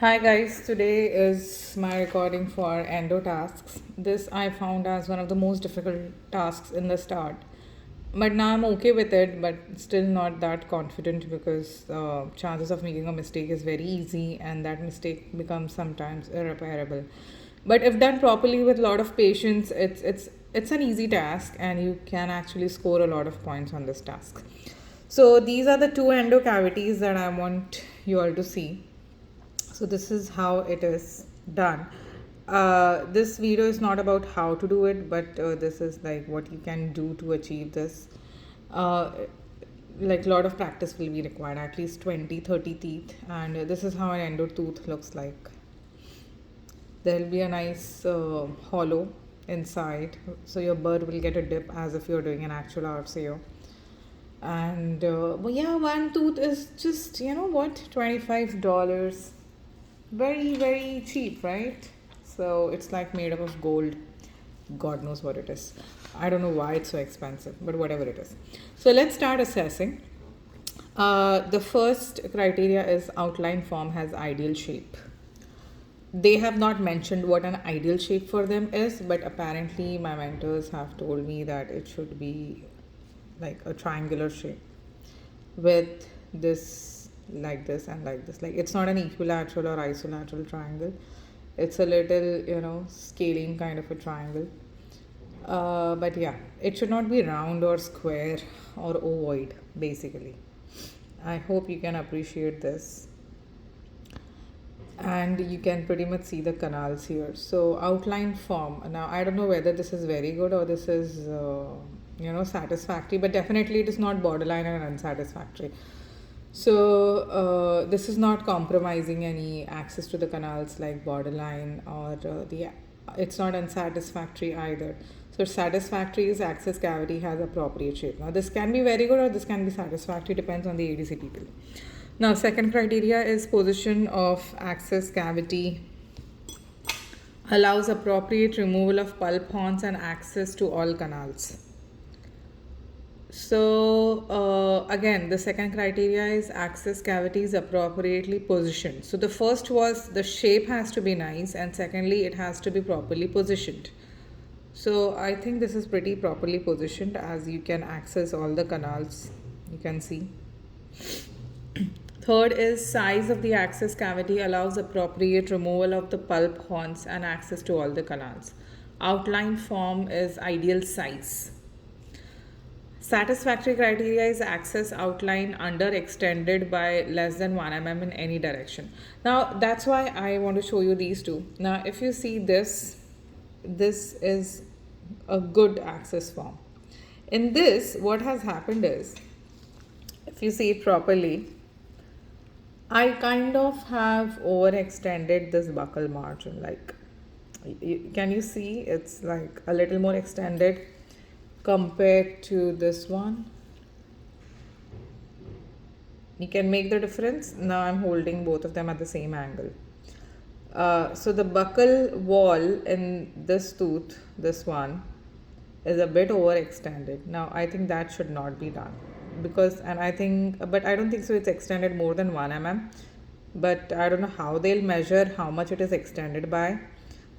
Hi guys, today is my recording for Endo tasks. This I found as one of the most difficult tasks in the start. But now I'm okay with it, but still not that confident because chances of making a mistake is very easy and that mistake becomes sometimes irreparable. But if done properly with a lot of patience, it's an easy task and you can actually score a lot of points on this task. So these are the two endo cavities that I want you all to see. So this is how it is done. This video is not about how to do it, but this is like what you can do to achieve this. uh, like a lot of practice will be required, at least 20-30 teeth, and this is how an endo tooth looks like. There will be a nice hollow inside, so your bird will get a dip as if you're doing an actual RCO. And well, yeah, one tooth is just, you know what, $25. Very, very cheap, right? So it's like made up of gold. God knows what it is. I don't know why it's so expensive, but whatever it is. So let's start assessing. The first criteria is outline form has ideal shape. They have not mentioned what an ideal shape for them is, but apparently my mentors have told me that it should be like a triangular shape with this, like this and like this. Like it's not an equilateral or isolateral triangle. It's a little, scaling kind of a triangle. But yeah, it should not be round or square or ovoid, basically. I hope you can appreciate this. And you can pretty much see the canals here. So outline form. Now I don't know whether this is very good or this is satisfactory, but definitely it is not borderline and unsatisfactory. So this is not compromising any access to the canals like borderline, or the it's not unsatisfactory either. So satisfactory is access cavity has appropriate shape. Now this can be very good or this can be satisfactory, depends on the ADC people. Now second criteria is position of access cavity allows appropriate removal of pulp horns and access to all canals. So again, the second criteria is access cavities appropriately positioned. So the first was the shape has to be nice, and secondly it has to be properly positioned. So I think this is pretty properly positioned, as you can access all the canals, you can see. Third is size of the access cavity allows appropriate removal of the pulp horns and access to all the canals. Outline form is ideal size. Satisfactory criteria is access outline under extended by less than 1 mm in any direction. Now that's why I want to show you these two. Now if you see this, this is a good access form. In this, what has happened is, if you see it properly, I kind of have overextended this buccal margin. Like, can you see it's like a little more extended compared to this one? You can make the difference. Now I'm holding both of them at the same angle. So the buccal wall in this tooth, this one, is a bit overextended. Now I think that should not be done, because, and I think, but I don't think so it's extended more than 1 mm, but I don't know how they'll measure how much it is extended by.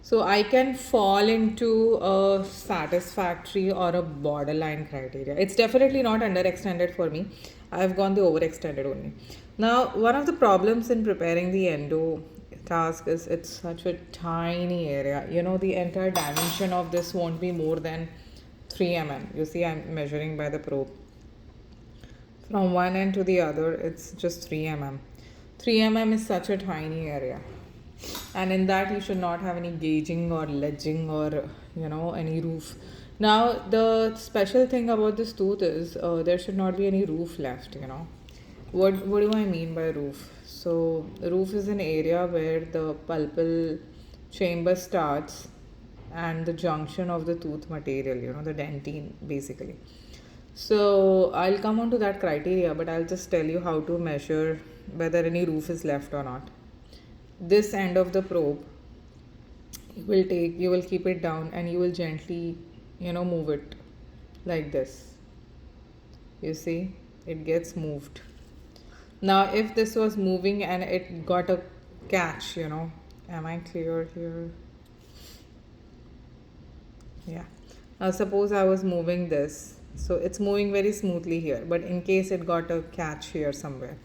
So I can fall into a satisfactory or a borderline criteria. It's definitely not underextended for me. I've gone the overextended only. Now, one of the problems in preparing the endo task is it's such a tiny area. You know, the entire dimension of this won't be more than 3 mm. You see, I'm measuring by the probe. From one end to the other, it's just 3 mm. 3 mm is such a tiny area. And in that, you should not have any gauging or ledging or, any roof. Now, the special thing about this tooth is there should not be any roof left, What do I mean by roof? So, roof is an area where the pulpal chamber starts and the junction of the tooth material, the dentine basically. So I'll come on to that criteria, but I'll just tell you how to measure whether any roof is left or not. This end of the probe, you will keep it down and you will gently, move it like this. You see, it gets moved. Now, if this was moving and it got a catch, you know. Am I clear here? Yeah. Now suppose I was moving this. So it's moving very smoothly here, but in case it got a catch here somewhere,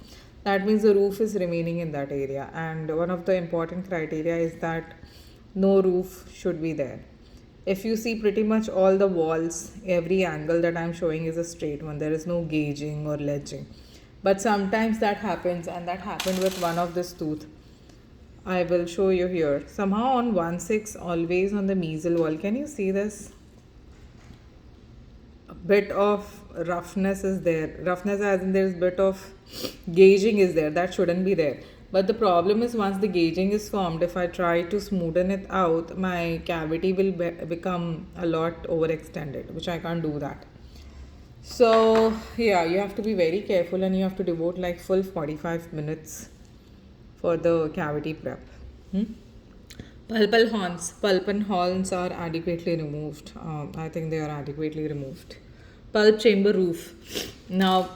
that means the roof is remaining in that area. And one of the important criteria is that no roof should be there. If you see pretty much all the walls, every angle that I'm showing is a straight one. There is no gauging or ledging. But sometimes that happens, and that happened with one of this tooth. I will show you here. Somehow on 1/6, always on the mesial wall. Can you see this? A bit of roughness is there. Roughness as in there's bit of gauging is there. That shouldn't be there. But the problem is once the gauging is formed, if I try to smoothen it out, my cavity will become a lot overextended, which I can't do that. So yeah, you have to be very careful and you have to devote like full 45 minutes for the cavity prep. Hmm? Pulp and horns are adequately removed. I think they are adequately removed. Pulp chamber roof. Now,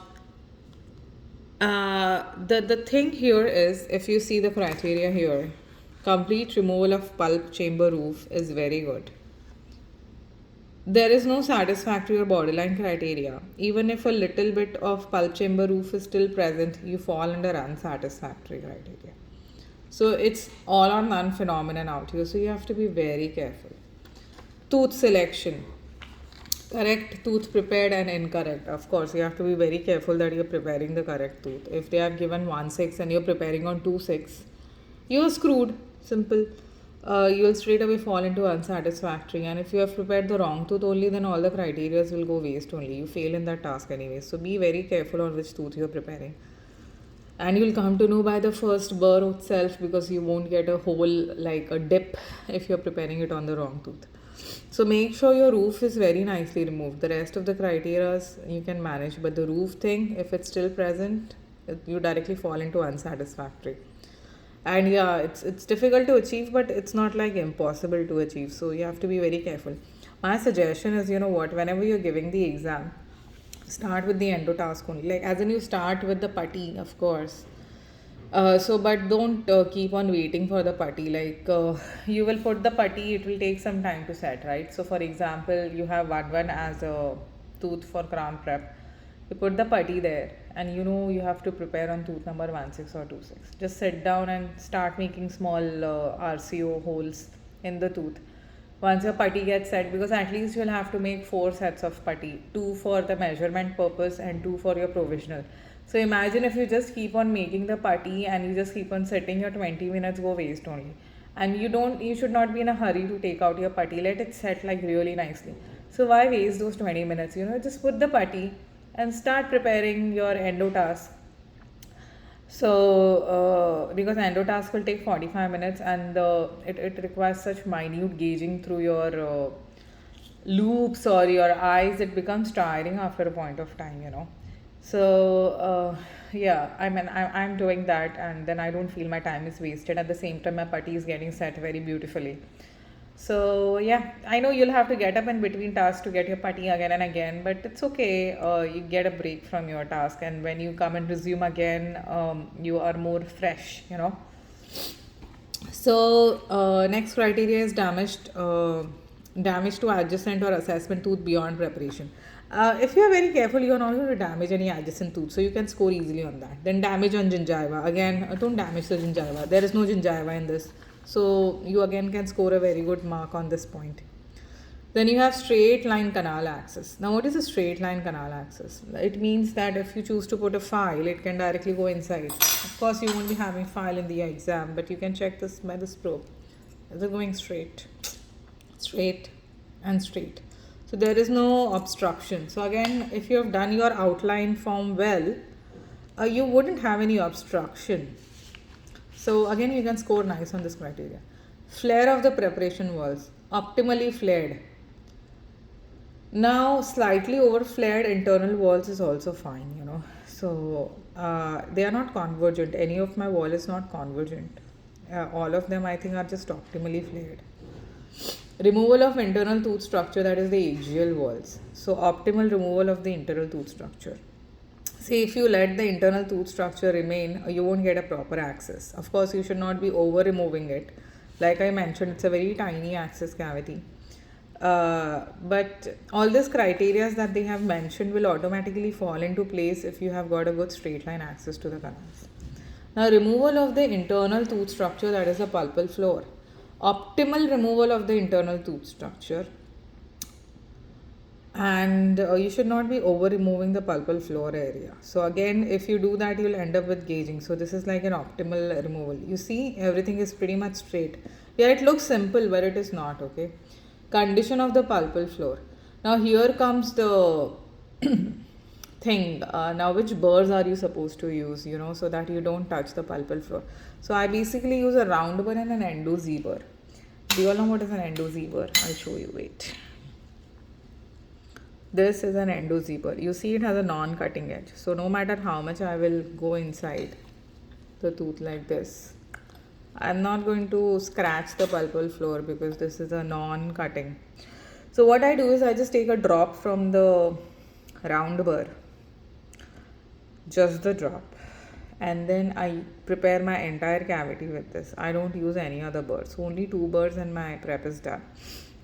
the thing here is, if you see the criteria here, complete removal of pulp chamber roof is very good. There is no satisfactory or borderline criteria. Even if a little bit of pulp chamber roof is still present, you fall under unsatisfactory criteria. So it's all or none phenomenon out here. So you have to be very careful. Tooth selection. Correct tooth prepared and incorrect. Of course, you have to be very careful that you're preparing the correct tooth. If they have given 1/6 and you're preparing on 2/6, you're screwed. Simple. You'll straight away fall into unsatisfactory. And if you have prepared the wrong tooth only, then all the criteria will go waste only. You fail in that task anyway. So be very careful on which tooth you're preparing. And you'll come to know by the first burr itself, because you won't get a hole like a dip if you're preparing it on the wrong tooth. So make sure your roof is very nicely removed. The rest of the criteria you can manage, but the roof thing, if it's still present, you directly fall into unsatisfactory. And yeah, it's difficult to achieve, but it's not like impossible to achieve. So you have to be very careful. My suggestion is, you know what, whenever you're giving the exam, start with the endo task only. Like as in you start with the putty, of course. But don't keep on waiting for the putty. Like you will put the putty, it will take some time to set, right? So for example, you have one as a tooth for crown prep. You put the putty there, and you know you have to prepare on tooth number 1/6 or 2/6. Just sit down and start making small RCO holes in the tooth. Once your putty gets set, because at least you'll have to make 4 sets of putty, 2 for the measurement purpose and 2 for your provisional. So imagine if you just keep on making the putty and you just keep on sitting, your 20 minutes go waste only. And you should not be in a hurry to take out your putty. Let it set like really nicely. So why waste those 20 minutes? You know, just put the putty and start preparing your endo task. So because endo task will take 45 minutes, and it requires such minute gauging through your loops or your eyes, it becomes tiring after a point of time, you know. So yeah, I mean I'm doing that, and then I don't feel my time is wasted. At the same time, my putty is getting set very beautifully. So yeah, I know you'll have to get up in between tasks to get your putty again and again, but it's okay. You get a break from your task, and when you come and resume again, you are more fresh, you know. So next criteria is damage to adjacent or assessment tooth beyond preparation. If you are very careful, you are not going to damage any adjacent tooth, so you can score easily on that. Then damage on gingiva. Again, don't damage the gingiva. There is no gingiva in this. So you again can score a very good mark on this point. Then you have straight line canal access. Now what is a straight line canal access? It means that if you choose to put a file, it can directly go inside. Of course, you won't be having file in the exam, but you can check this by this probe. Is it going straight? Straight and straight. So there is no obstruction. So again, if you have done your outline form well, you wouldn't have any obstruction. So again, you can score nice on this criteria. Flare of the preparation walls, optimally flared. Now slightly over flared internal walls is also fine, you know. So they are not convergent. Any of my wall is not convergent. All of them I think are just optimally flared. Removal of internal tooth structure, that is the axial walls. So optimal removal of the internal tooth structure. See, if you let the internal tooth structure remain, you won't get a proper access. Of course, you should not be over removing it. Like I mentioned, it's a very tiny access cavity. But all these criteria that they have mentioned will automatically fall into place if you have got a good straight line access to the canals. Now, removal of the internal tooth structure, that is the pulpal floor. Optimal removal of the internal tooth structure, and you should not be over removing the pulpal floor area. So again, if you do that, you'll end up with gauging. So this is like an optimal removal. You see, everything is pretty much straight. Yeah, it looks simple, but it is not. Okay. Condition of the pulpal floor. Now here comes the thing. Now which burrs are you supposed to use, so that you don't touch the pulpal floor? So I basically use a round burr and an endo Z burr. Do you all know what is an endo Z burr? I'll show you. Wait. This is an endo Z burr. You see, it has a non-cutting edge. So no matter how much I will go inside the tooth like this, I'm not going to scratch the pulpal floor because this is a non-cutting. So what I do is I just take a drop from the round burr, just the drop, and then I prepare my entire cavity with this. I don't use any other burrs, only 2 burrs and my prep is done.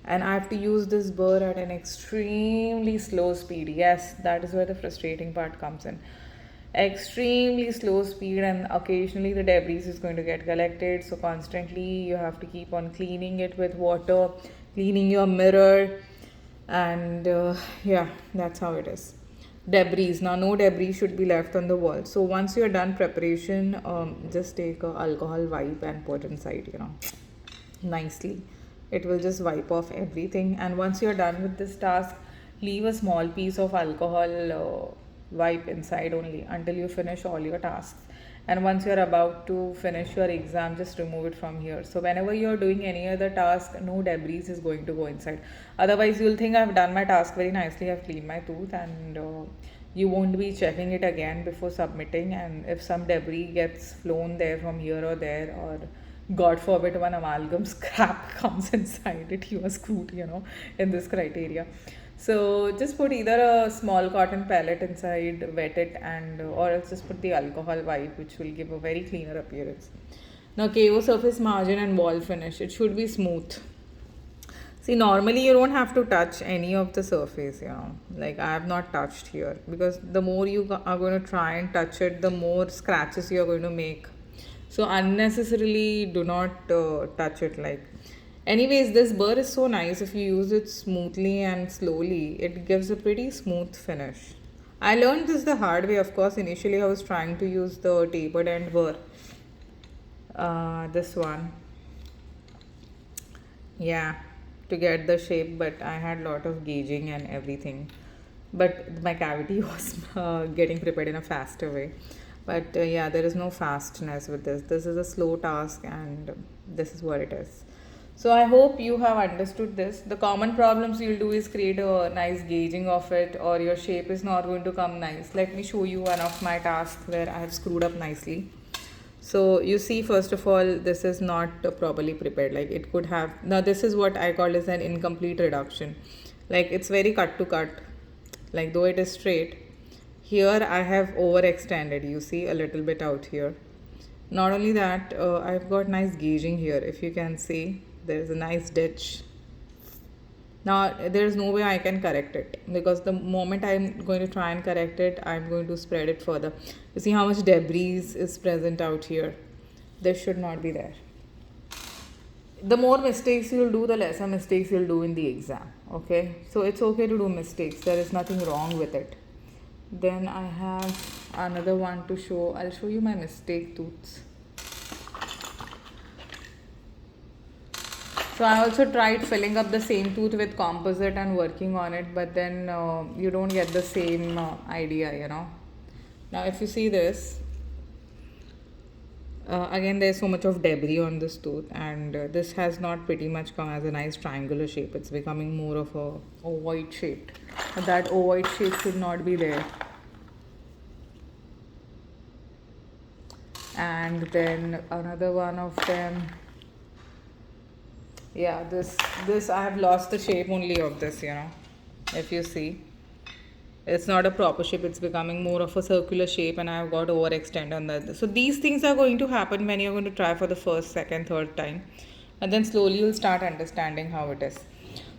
And I have to use this burr at an extremely slow speed. Yes, that is where the frustrating part comes in. Extremely slow speed, and occasionally the debris is going to get collected. So constantly you have to keep on cleaning it with water, cleaning your mirror, and yeah, that's how it is. Debris. Now, no debris should be left on the wall. So once you're done preparation, just take a alcohol wipe and put inside, nicely. It will just wipe off everything. And once you're done with this task, leave a small piece of alcohol wipe inside only until you finish all your tasks. And once you're about to finish your exam, just remove it from here. So whenever you're doing any other task, no debris is going to go inside. Otherwise, you'll think I've done my task very nicely, I've cleaned my tooth, and you won't be checking it again before submitting. And if some debris gets flown there from here or there, or God forbid one amalgam scrap comes inside it, you are screwed, in this criteria. So just put either a small cotton pellet inside, wet it, and or else just put the alcohol wipe, which will give a very cleaner appearance. Now, KO surface margin and wall finish. It should be smooth. See, normally you don't have to touch any of the surface, like I have not touched here, because the more you are going to try and touch it, the more scratches you are going to make. So unnecessarily do not touch it. Like, anyways, this burr is so nice. If you use it smoothly and slowly, it gives a pretty smooth finish. I learned this the hard way. Of course, initially I was trying to use the tapered end burr, this one, yeah, to get the shape, but I had a lot of gauging and everything, but my cavity was getting prepared in a faster way. But yeah, there is no fastness with this. This is a slow task, and this is what it is. So I hope you have understood this. The common problems you'll do is create a nice gauging of it, or your shape is not going to come nice. Let me show you one of my tasks where I have screwed up nicely. So you see, first of all, this is not properly prepared. Like, it could have, now this is what I call as an incomplete reduction. Like, it's very cut to cut, like though it is straight. Here I have overextended, you see, a little bit out here. Not only that, I've got nice gauging here. If you can see, there's a nice ditch. Now, there's no way I can correct it, because the moment I'm going to try and correct it, I'm going to spread it further. You see how much debris is present out here. This should not be there. The more mistakes you'll do, the lesser mistakes you'll do in the exam. Okay, so it's okay to do mistakes. There is nothing wrong with it. Then I have another one to show. I'll show you my mistake tooths. So I also tried filling up the same tooth with composite and working on it, but then you don't get the same idea, Now if you see this, again there's so much of debris on this tooth, and this has not pretty much come as a nice triangular shape. It's becoming more of a ovoid shape. That ovoid shape should not be there. And then another one of them, yeah, this I have lost the shape only of this, if you see. It's not a proper shape, it's becoming more of a circular shape, and I've got overextend on that. So these things are going to happen when you're going to try for the first, second, third time, and then slowly you'll start understanding how it is.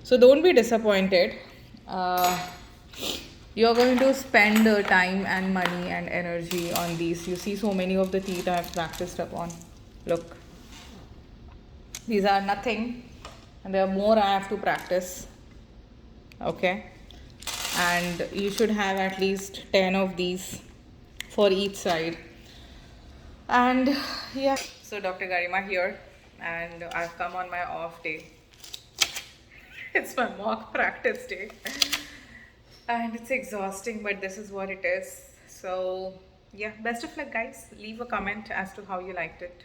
So don't be disappointed. You're going to spend time and money and energy on these. You see so many of the teeth I've practiced upon. Look, these are nothing, and there are more I have to practice. Okay, and you should have at least 10 of these for each side. And yeah, so Dr. Garima here, and I've come on my off day. It's my mock practice day, and it's exhausting, but this is what it is. So yeah, best of luck guys. Leave a comment as to how you liked it.